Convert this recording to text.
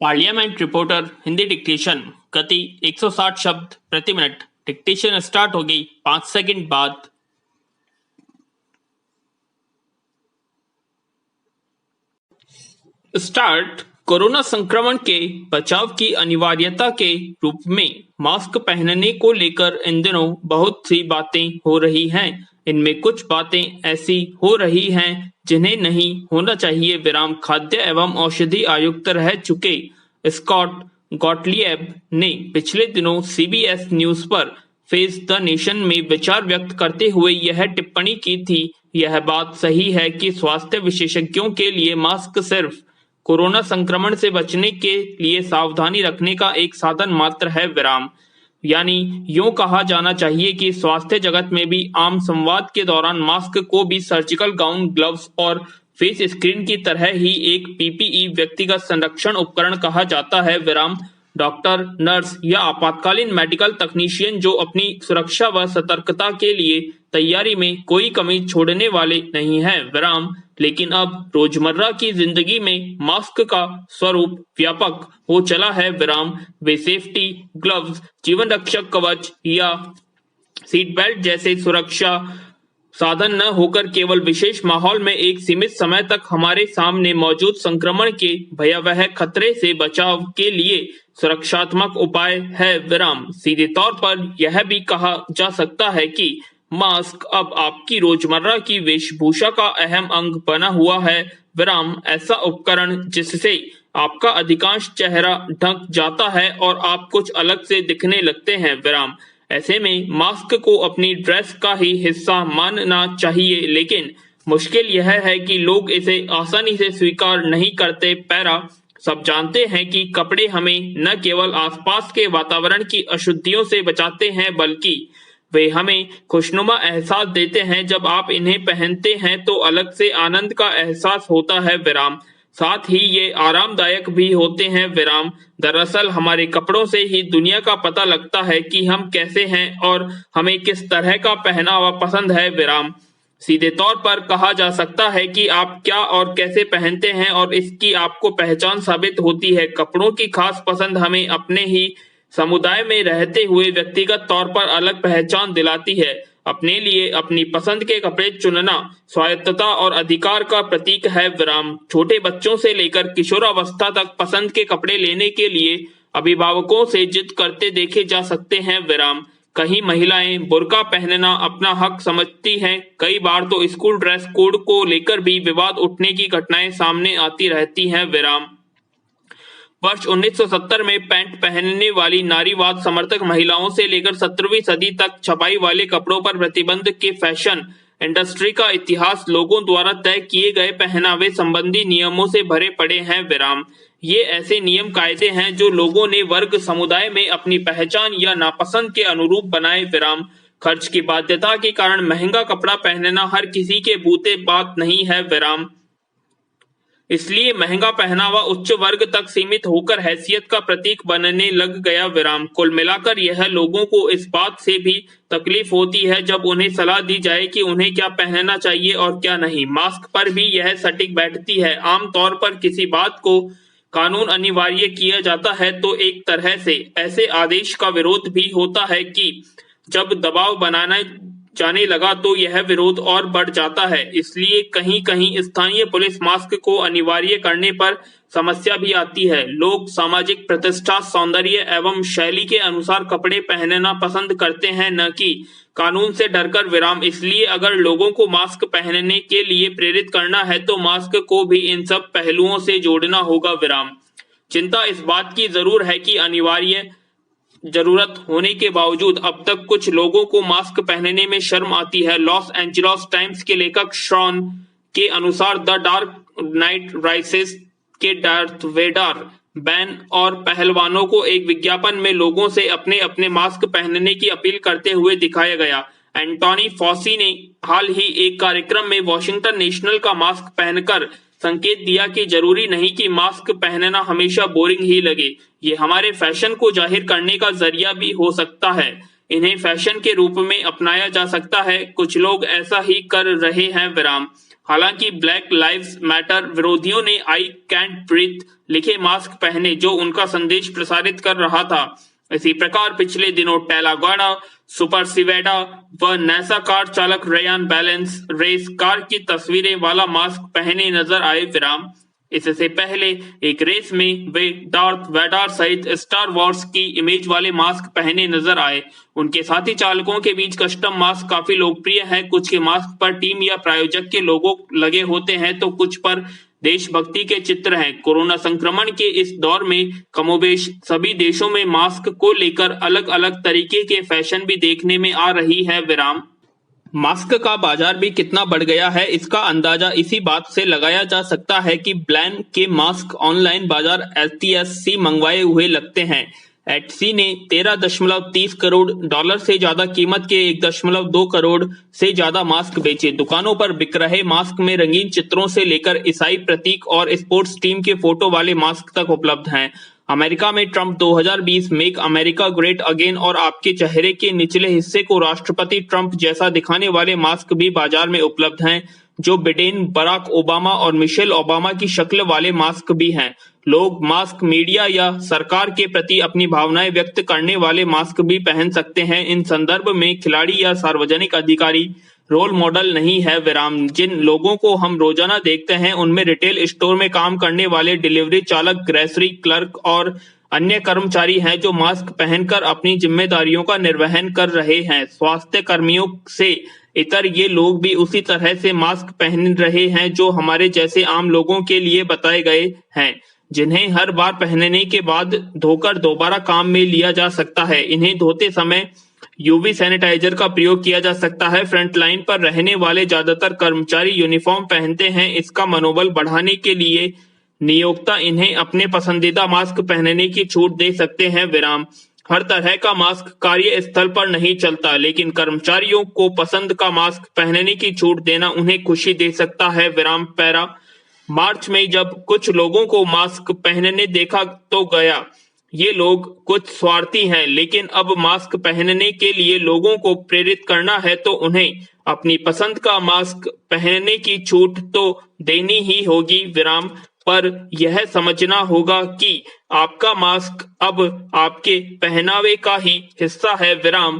Parliament reporter Hindi dictation गति 160 शब्द प्रति मिनट। डिक्टेशन स्टार्ट होगी 5 सेकंड बाद। स्टार्ट। कोरोना संक्रमण के बचाव की अनिवार्यता के रूप में मास्क पहनने को लेकर इन दिनों बहुत सी बातें हो रही हैं। इनमें कुछ बातें ऐसी हो रही हैं जिन्हें नहीं होना चाहिए। विराम। खाद्य एवं औषधि आयुक्त रह चुके स्कॉट गॉटलिएब ने पिछले दिनों सीबीएस न्यूज पर फेस द नेशन में विचार व्यक्त करते हुए यह टिप्पणी की थी। यह बात सही है कि स्वास्थ्य विशेषज्ञों के लिए मास्क सिर्फ कोरोना संक्रमण से बचने के लिए सावधानी रखने का एक साधन मात्र है। विराम। यानी यूं कहा जाना चाहिए कि स्वास्थ्य जगत में भी आम संवाद के दौरान मास्क को भी सर्जिकल गाउन, ग्लव्स और फेस स्क्रीन की तरह ही एक पीपीई व्यक्तिगत संरक्षण उपकरण कहा जाता है। विराम। डॉक्टर, नर्स या आपातकालीन मेडिकल तकनीशियन जो अपनी सुरक्षा व सतर्कता के लिए तैयारी में कोई कमी छोड़ने वाले नहीं हैं। विराम। लेकिन अब रोजमर्रा की जिंदगी में मास्क का स्वरूप व्यापक हो चला है। विराम। वे सेफ्टी ग्लव्स, जीवन रक्षक कवच या सीट बेल्ट जैसे सुरक्षा साधन न होकर केवल विशेष माहौल में एक सीमित समय तक हमारे सामने मौजूद संक्रमण के भयावह खतरे से बचाव के लिए सुरक्षात्मक उपाय है। विराम। सीधे तौर पर यह भी कहा जा सकता है कि मास्क अब आपकी रोजमर्रा की वेशभूषा का अहम अंग बना हुआ है। विराम। ऐसा उपकरण जिससे आपका अधिकांश चेहरा ढक जाता है और आप कुछ अलग से दिखने लगते हैं। विराम। ऐसे में मास्क को अपनी ड्रेस का ही हिस्सा मानना चाहिए, लेकिन मुश्किल यह है कि लोग इसे आसानी से स्वीकार नहीं करते। पैरा। सब जानते हैं कि कपड़े हमें न केवल आसपास के वातावरण की अशुद्धियों से बचाते हैं, बल्कि वे हमें खुशनुमा एहसास देते हैं। जब आप इन्हें पहनते हैं तो अलग से आनंद का एहसास होता है। विराम। साथ ही ये आरामदायक भी होते हैं। विराम। दरअसल हमारे कपड़ों से ही दुनिया का पता लगता है कि हम कैसे हैं और हमें किस तरह का पहनावा पसंद है। विराम। सीधे तौर पर कहा जा सकता है कि आप क्या और कैसे पहनते हैं और इसकी आपको पहचान साबित होती है। कपड़ों की खास पसंद हमें अपने ही समुदाय में रहते हुए व्यक्तिगत तौर पर अलग पहचान दिलाती है। अपने लिए अपनी पसंद के कपड़े चुनना स्वायत्तता और अधिकार का प्रतीक है। विराम। छोटे बच्चों से लेकर किशोरावस्था तक पसंद के कपड़े लेने के लिए अभिभावकों से जिद करते देखे जा सकते हैं। विराम। कहीं महिलाएं बुर्का पहनना अपना हक समझती हैं। कई बार तो स्कूल ड्रेस कोड को लेकर भी विवाद उठने की घटनाएं सामने आती रहती हैं। विराम। वर्ष 1970 में पैंट पहनने वाली नारीवाद समर्थक महिलाओं से लेकर 17वीं सदी तक छपाई वाले कपड़ों पर प्रतिबंध के फैशन इंडस्ट्री का इतिहास लोगों द्वारा तय किए गए पहनावे संबंधी नियमों से भरे पड़े हैं। विराम। ये ऐसे नियम कायदे हैं जो लोगों ने वर्ग समुदाय में अपनी पहचान या नापसंद के अनुरूप बनाए। विराम। खर्च की बाध्यता के कारण महंगा कपड़ा पहनना हर किसी के बूते बात नहीं है। विराम। इसलिए महंगा पहनावा उच्च वर्ग तक सीमित होकर हैसियत का प्रतीक बनने लग गया। विराम। कुल मिलाकर यह लोगों को इस बात से भी तकलीफ होती है जब उन्हें सलाह दी जाए कि उन्हें क्या पहनना चाहिए और क्या नहीं। मास्क पर भी यह सटीक बैठती है। आमतौर पर किसी बात को कानून अनिवार्य किया जाता है तो एक तरह से ऐसे आदेश का विरोध भी होता है कि जब दबाव बनाना जाने लगा तो यह विरोध और बढ़ जाता है। इसलिए कहीं कहीं स्थानीय पुलिस मास्क को अनिवार्य करने पर समस्या भी आती है। लोग सामाजिक प्रतिष्ठा, सौंदर्य एवं शैली के अनुसार कपड़े पहनना पसंद करते हैं, न कि कानून से डरकर। विराम। इसलिए अगर लोगों को मास्क पहनने के लिए प्रेरित करना है तो मास्क को भी इन सब पहलुओं से जोड़ना होगा। विराम। चिंता इस बात की जरूर है कि अनिवार्य जरूरत होने के बावजूद अब तक कुछ लोगों को मास्क पहनने में शर्म आती है। लॉस एंजेलिस टाइम्स के लेखक शॉन के अनुसार द डार्क नाइट राइसेस के डार्थ वेडर, बैन और पहलवानों को एक विज्ञापन में लोगों से अपने अपने मास्क पहनने की अपील करते हुए दिखाया गया। एंटोनी फॉसी ने हाल ही एक कार्यक्रम में वॉशिंगटन नेशनल का मास्क पहनकर संकेत दिया कि जरूरी नहीं कि मास्क पहनना हमेशा बोरिंग ही लगे, ये हमारे फैशन को जाहिर करने का जरिया भी हो सकता है। इन्हें फैशन के रूप में अपनाया जा सकता है। कुछ लोग ऐसा ही कर रहे हैं। विराम। हालांकि ब्लैक लाइव्स मैटर विरोधियों ने आई कैंट ब्रीथ लिखे मास्क पहने जो उनका संदेश प्रसारित कर रहा था। इसी प्रकार पिछले दिनों टेलागाडा सुपरसीवेडा व नासा कार चालक रेयान बैलेंस रेस कार की तस्वीरें वाला मास्क पहने नजर आए। विराम इससे पहले एक रेस में वे डार्थ वेडार सहित स्टार वॉर्स की इमेज वाले मास्क पहने नजर आए। उनके साथी चालकों के बीच कस्टम मास्क काफी लोकप्रिय है। कुछ के मास्क पर टीम या प्रायोजक के लोगो लगे होते हैं तो कुछ पर देशभक्ति के चित्र हैं। कोरोना संक्रमण के इस दौर में कमोबेश सभी देशों में मास्क को लेकर अलग अलग तरीके के फैशन भी देखने में आ रही है। विराम मास्क का बाजार भी कितना बढ़ गया है इसका अंदाजा इसी बात से लगाया जा सकता है कि ब्लैन के मास्क ऑनलाइन बाजार एचटीएससी मंगवाए हुए लगते हैं। एटसी ने 13.30 करोड़ डॉलर से ज्यादा कीमत के 1.2 करोड़ से ज्यादा मास्क बेचे। दुकानों पर बिक रहे मास्क में रंगीन चित्रों से लेकर ईसाई प्रतीक और स्पोर्ट्स टीम के फोटो वाले मास्क तक उपलब्ध हैं। अमेरिका में Trump 2020 make America great again और आपके चेहरे के निचले हिस्से को राष्ट्रपति ट्रंप जैसा दिखाने वाले मास्क भी बाजार में उपलब्ध हैं। जो बिडेन, बराक ओबामा और मिशेल ओबामा की शक्ल वाले मास्क भी हैं। लोग मास्क मीडिया या सरकार के प्रति अपनी भावनाएं व्यक्त करने वाले मास्क भी पहन सकते हैं। इन संदर्भ में खिलाड़ी या सार्वजनिक अधिकारी रोल मॉडल नहीं है। विराम जिन लोगों को हम रोजाना देखते हैं उनमें रिटेल स्टोर में काम करने वाले डिलीवरी चालक, ग्रेसरी क्लर्क और अन्य कर्मचारी हैं जो मास्क पहनकर अपनी जिम्मेदारियों का निर्वहन कर रहे हैं। स्वास्थ्य कर्मियों से इतर ये लोग भी उसी तरह से मास्क पहन रहे हैं जो हमारे जैसे आम लोगों के लिए बताए गए हैं, जिन्हें हर बार पहनने के बाद धोकर दोबारा काम में लिया जा सकता है। इन्हें धोते समय यूवी सैनिटाइजर का प्रयोग किया जा सकता है। फ्रंटलाइन पर रहने वाले ज्यादातर कर्मचारी यूनिफॉर्म पहनते हैं। इसका मनोबल बढ़ाने के लिए नियोक्ता इन्हें अपने पसंदीदा मास्क पहनने की छूट दे सकते हैं। विराम हर तरह का मास्क कार्य स्थल पर नहीं चलता, लेकिन कर्मचारियों को पसंद का मास्क पहनने की छूट देना उन्हें खुशी दे सकता है। विराम पैरा मार्च में जब कुछ लोगों को मास्क पहनने देखा तो गया। ये लोग कुछ स्वार्थी हैं, लेकिन अब मास्क पहनने के लिए लोगों को प्रेरित करना है तो उन्हें अपनी पसंद का मास्क पहनने की छूट तो देनी ही होगी। विराम पर यह समझना होगा कि आपका मास्क अब आपके पहनावे का ही हिस्सा है। विराम